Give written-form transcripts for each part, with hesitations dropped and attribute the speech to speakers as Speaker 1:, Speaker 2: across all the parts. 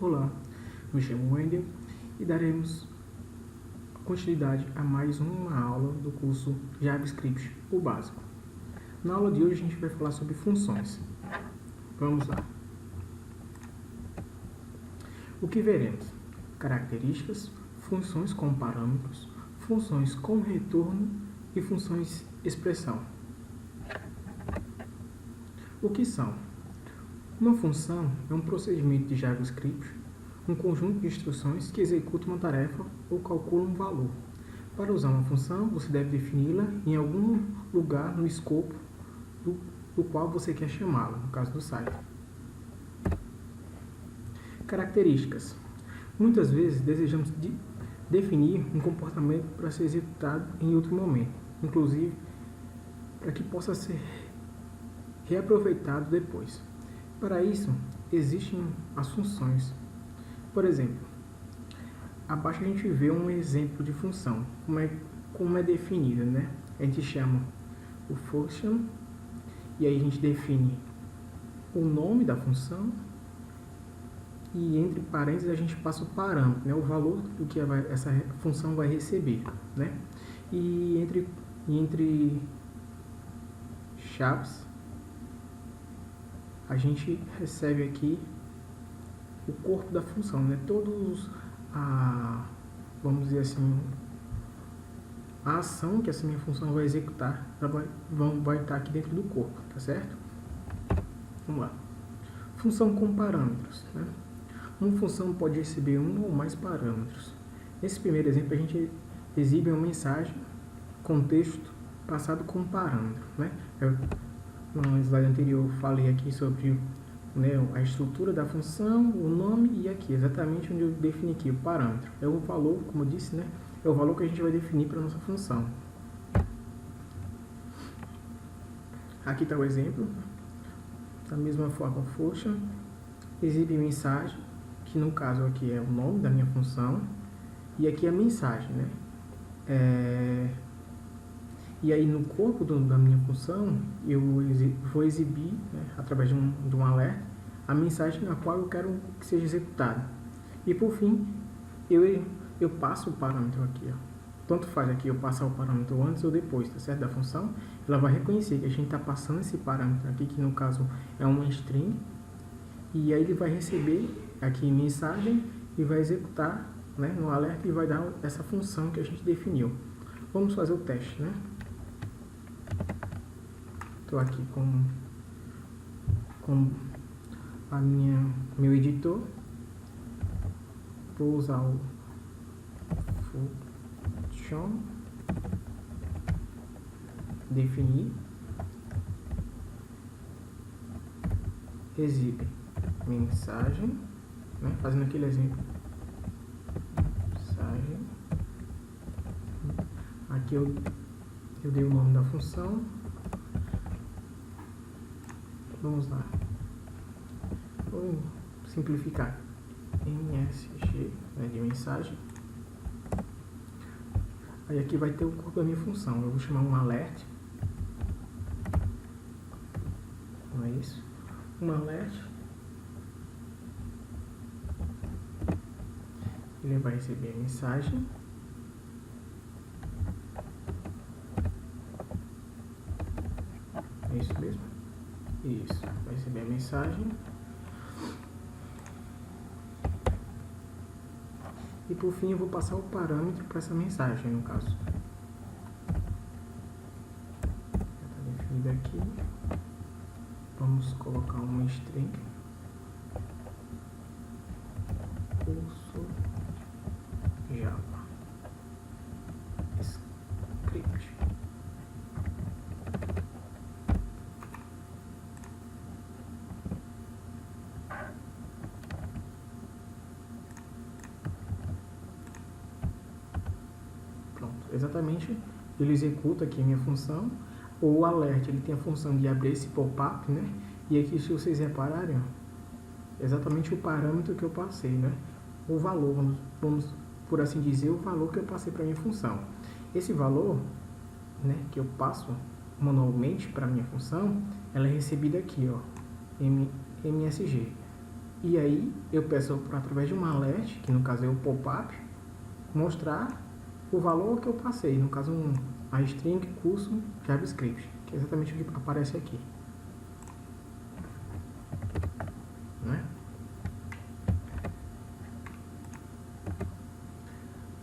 Speaker 1: Olá, me chamo Wendel e daremos continuidade a mais uma aula do curso JavaScript, o básico. Na aula de hoje a gente vai falar sobre funções. Vamos lá. O que veremos? Características, funções com parâmetros, funções com retorno e funções expressão. O que são? Uma função é um procedimento de JavaScript, um conjunto de instruções que executa uma tarefa ou calcula um valor. Para usar uma função, você deve defini-la em algum lugar no escopo do qual você quer chamá-la, no caso do site. Características. Muitas vezes desejamos definir um comportamento para ser executado em outro momento, inclusive para que possa ser reaproveitado depois. Para isso, existem as funções. Por exemplo, abaixo a gente vê um exemplo de função, como é definida, né? A gente chama o function, e aí a gente define o nome da função, e entre parênteses a gente passa o parâmetro, né? O valor do que essa função vai receber, né? E entre chaves, a gente recebe aqui o corpo da função, né? Vamos dizer assim, a ação que essa minha função vai executar, ela vai estar aqui dentro do corpo, tá certo? Vamos lá. Função com parâmetros, né? Uma função pode receber um ou mais parâmetros. Nesse primeiro exemplo, a gente exibe uma mensagem com texto passado com parâmetro, né? No slide anterior eu falei aqui sobre, né, a estrutura da função, o nome e aqui, exatamente onde eu defini aqui, o parâmetro. É o valor, como eu disse, né, é o valor que a gente vai definir para a nossa função. Aqui está o exemplo. Da mesma forma, function exibe mensagem, que no caso aqui é o nome da minha função, e aqui é a mensagem, né? E aí no corpo da minha função, eu vou exibir, né, através de um alerta, a mensagem na qual eu quero que seja executada. E por fim, eu passo o parâmetro aqui, ó. Tanto faz aqui eu passar o parâmetro antes ou depois, tá certo? Da função, ela vai reconhecer que a gente está passando esse parâmetro aqui, que no caso é uma string, e aí ele vai receber aqui mensagem e vai executar, né, no alerta, e vai dar essa função que a gente definiu. Vamos fazer o teste, né? Estou aqui com meu editor. Vou usar o function, definir, exibe mensagem, né? Fazendo aquele exemplo, mensagem. Aqui eu dei o nome da função. Vamos lá. Vou simplificar. MSG, né, de mensagem. Aí aqui vai ter o corpo da minha função. Eu vou chamar um alert. Não é isso? Um alert. Ele vai receber a mensagem. É isso mesmo? Isso. Vai receber a mensagem. E por fim eu vou passar o parâmetro para essa mensagem, no caso. Já está definido aqui. Vamos colocar uma string. Curso Java Script. Exatamente, ele executa aqui a minha função. O alert, ele tem a função de abrir esse pop-up, né? E aqui, se vocês repararem, ó, exatamente o parâmetro que eu passei, né? O valor, vamos por assim dizer, o valor que eu passei para minha função. Esse valor, né, que eu passo manualmente para minha função, ela é recebida aqui, ó, MSG. E aí eu peço através de uma alert, que no caso é o pop-up, mostrar o valor que eu passei, no caso a string curso JavaScript, que é exatamente o que aparece aqui. Né?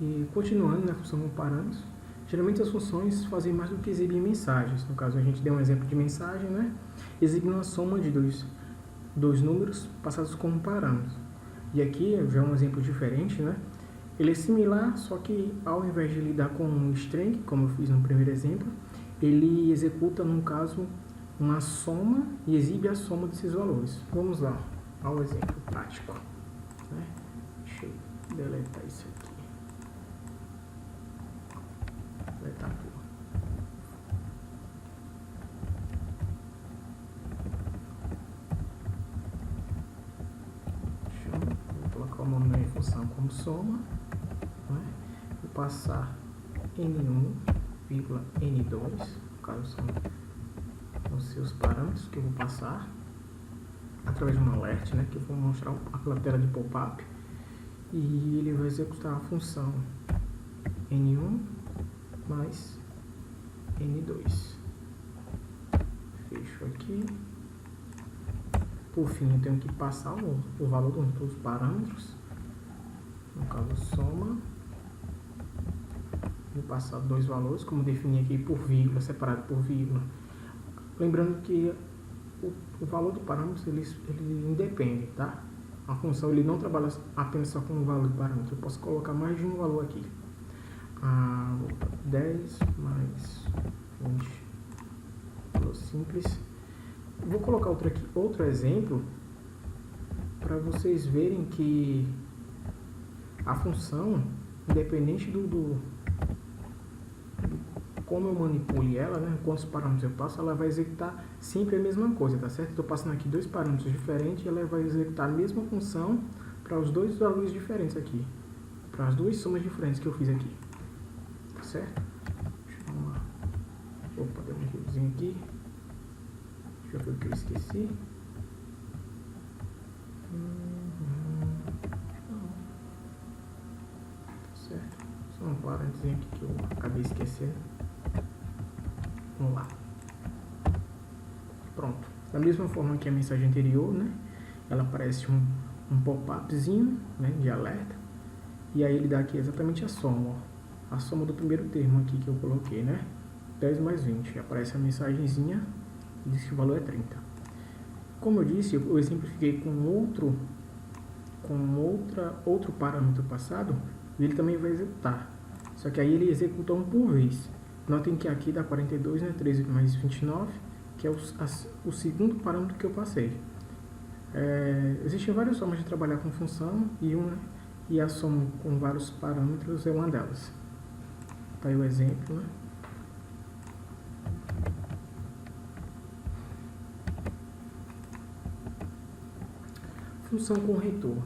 Speaker 1: E continuando na função com parâmetros, geralmente as funções fazem mais do que exibir mensagens. No caso, a gente deu um exemplo de mensagem, né? Exibe uma soma de dois números passados como parâmetros. E aqui já é um exemplo diferente, né? Ele é similar, só que ao invés de lidar com um string, como eu fiz no primeiro exemplo, ele executa, no caso, uma soma e exibe a soma desses valores. Vamos lá ao exemplo prático. Né? Deixa eu deletar isso aqui. Deletar tudo. Vou colocar o nome da minha função como soma. Né? Vou passar N1, N2, no caso são os seus parâmetros que eu vou passar através de um alert, né, que eu vou mostrar a tela de pop-up, e ele vai executar a função N1 mais N2. Fecho aqui. Por fim, eu tenho que passar o valor dos parâmetros, no caso soma. Vou passar dois valores, como defini aqui por vírgula, separado por vírgula. Lembrando que o valor do parâmetro ele independe, tá? A função ele não trabalha apenas só com o valor do parâmetro. Eu posso colocar mais de um valor aqui. 10 mais 20. Valor simples. Vou colocar outro exemplo para vocês verem que a função, independente do como eu manipule ela, né, quantos parâmetros eu passo, ela vai executar sempre a mesma coisa, tá certo? Estou passando aqui dois parâmetros diferentes e ela vai executar a mesma função para os dois valores diferentes aqui, para as duas somas diferentes que eu fiz aqui, tá certo? Deixa eu dar uma... Opa, deu um errozinho aqui. Deixa eu ver o que eu esqueci. Tá certo? Só um parênteses aqui que eu acabei esquecendo. Vamos lá. Pronto. Da mesma forma que a mensagem anterior, né? Ela aparece um pop-upzinho, né, de alerta. E aí ele dá aqui exatamente a soma, ó. A soma do primeiro termo aqui que eu coloquei, né? 10 mais 20. Aparece a mensagenzinha e diz que o valor é 30. Como eu disse, eu exemplifiquei com outro parâmetro passado e ele também vai executar. Só que aí ele executa um por vez. Notem que aqui dá 42, né? 13 mais 29, que é o segundo parâmetro que eu passei. Existem várias formas de trabalhar com função e a soma com vários parâmetros é uma delas. Tá aí o exemplo, né? Função com retorno.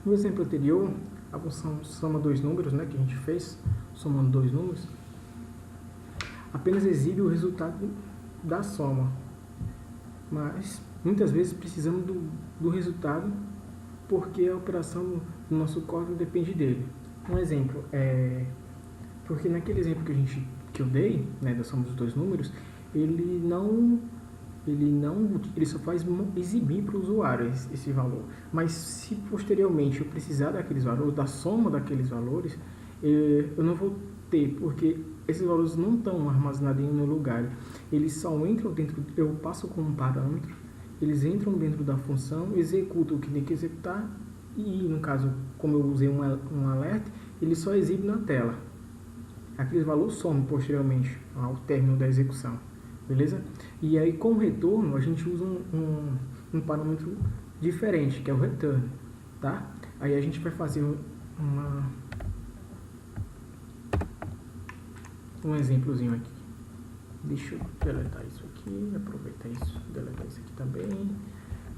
Speaker 1: No exemplo anterior, a função soma dois números, né, que a gente fez, somando dois números, apenas exibe o resultado da soma, mas muitas vezes precisamos do resultado porque a operação do nosso código depende dele. Um exemplo porque naquele exemplo que eu dei, né, da soma dos dois números, ele só faz exibir para o usuário esse valor. Mas se posteriormente eu precisar daqueles valores, da soma daqueles valores, eu não vou ter, porque esses valores não estão armazenados em nenhum lugar. Eles só entram dentro, eu passo como um parâmetro, eles entram dentro da função, executam o que tem que executar e, no caso, como eu usei um alerta, ele só exibe na tela. Aqueles valores somem posteriormente ao término da execução. Beleza? E aí, com o retorno, a gente usa um parâmetro diferente, que é o return, tá? Aí a gente vai fazer um exemplozinho aqui. Deixa eu deletar isso aqui, aproveitar isso, deletar isso aqui também.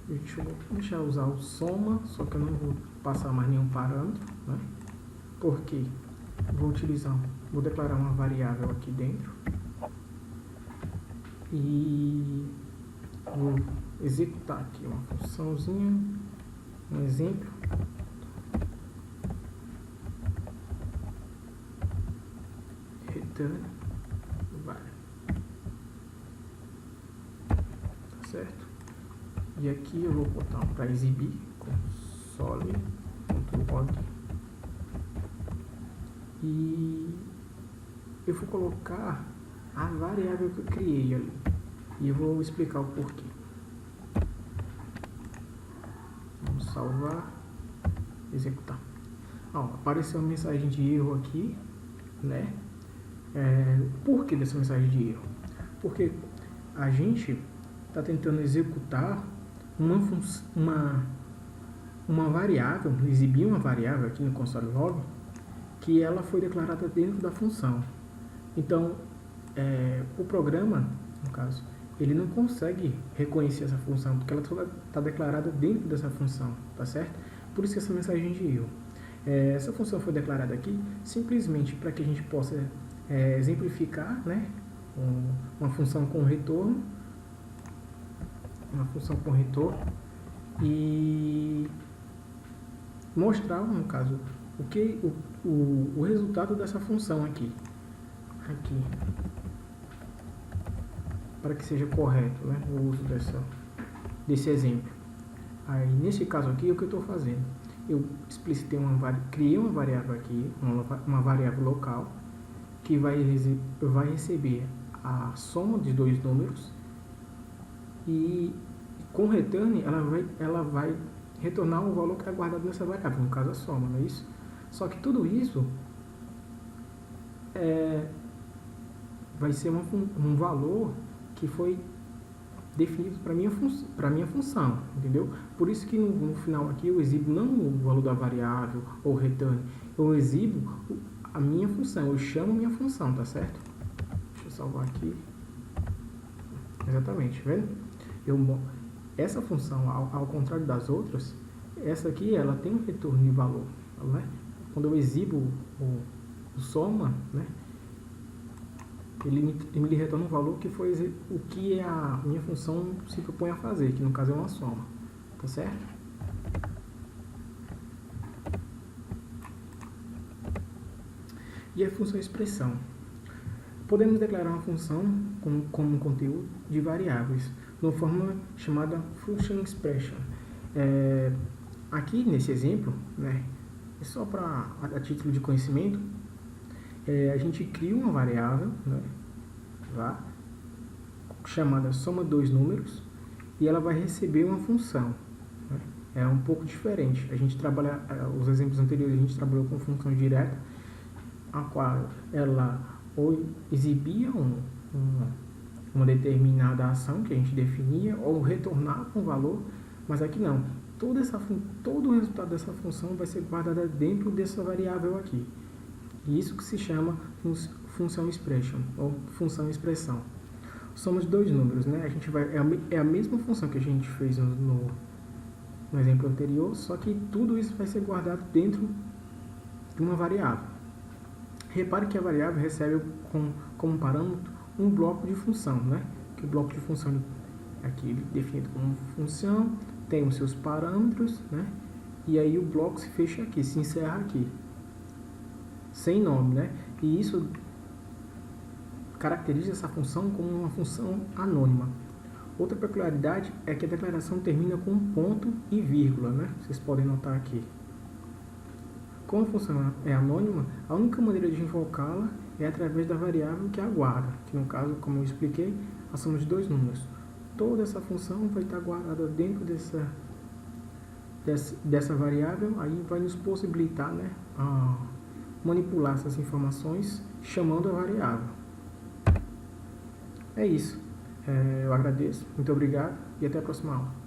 Speaker 1: Deixa eu deixar usar o soma, só que eu não vou passar mais nenhum parâmetro, né? Porque vou declarar uma variável aqui dentro. E vou executar aqui uma funçãozinha um exemplo. Return var. Tá certo? E aqui eu vou botar para exibir console.log. E eu vou colocar a variável que eu criei ali. E eu vou explicar o porquê. Vamos salvar, executar. Ó, apareceu uma mensagem de erro aqui, né? Por que dessa mensagem de erro? Porque a gente está tentando executar uma variável, exibir uma variável aqui no console.log, que ela foi declarada dentro da função. Então, o programa, no caso, ele não consegue reconhecer essa função, porque ela está declarada dentro dessa função, tá certo? Por isso que essa mensagem de erro. Essa função foi declarada aqui simplesmente para que a gente possa exemplificar, né, uma função com retorno, e mostrar, no caso, o resultado dessa função aqui, para que seja correto, né, o uso desse exemplo. Aí, nesse caso aqui, o que eu estou fazendo? Eu explicitei criei uma variável aqui, uma variável local, que vai receber a soma dos dois números, e com return ela vai retornar o valor que está guardado nessa variável, no caso a soma, não é isso? Só que tudo isso vai ser um valor que foi definido para minha função, entendeu? Por isso que no final aqui eu exibo não o valor da variável ou return, eu exibo a minha função, eu chamo minha função, tá certo? Deixa eu salvar aqui. Exatamente, vendo? Essa função, ao contrário das outras, essa aqui ela tem um retorno de valor, né? Quando eu exibo o soma, né, ele me retorna um valor que foi o que a minha função se propõe a fazer, que no caso é uma soma, tá certo? E a função expressão. Podemos declarar uma função como um conteúdo de variáveis, de uma forma chamada function expression. Aqui nesse exemplo, né, é só para a título de conhecimento, a gente cria uma variável, né, chamada soma dois números, e ela vai receber uma função, né. É um pouco diferente. A gente trabalha, os exemplos anteriores a gente trabalhou com função direta, a qual ela ou exibia uma determinada ação que a gente definia, ou retornava um valor, mas aqui não. Todo o resultado dessa função vai ser guardado dentro dessa variável aqui. E isso que se chama função expression, ou função expressão. Somos dois números, né? A gente é a mesma função que a gente fez no exemplo anterior, só que tudo isso vai ser guardado dentro de uma variável. Repare que a variável recebe como parâmetro um bloco de função, né? Que o bloco de função aqui definido como função, tem os seus parâmetros, né? E aí o bloco se fecha aqui, se encerra aqui, sem nome, né? E isso caracteriza essa função como uma função anônima. Outra peculiaridade é que a declaração termina com um ponto e vírgula, né? Vocês podem notar aqui. Como a função é anônima, a única maneira de invocá-la é através da variável que aguarda, que no caso, como eu expliquei, a soma de dois números. Toda essa função vai estar guardada dentro dessa variável, aí vai nos possibilitar, né, manipular essas informações chamando a variável. É isso. Eu agradeço, muito obrigado e até a próxima aula.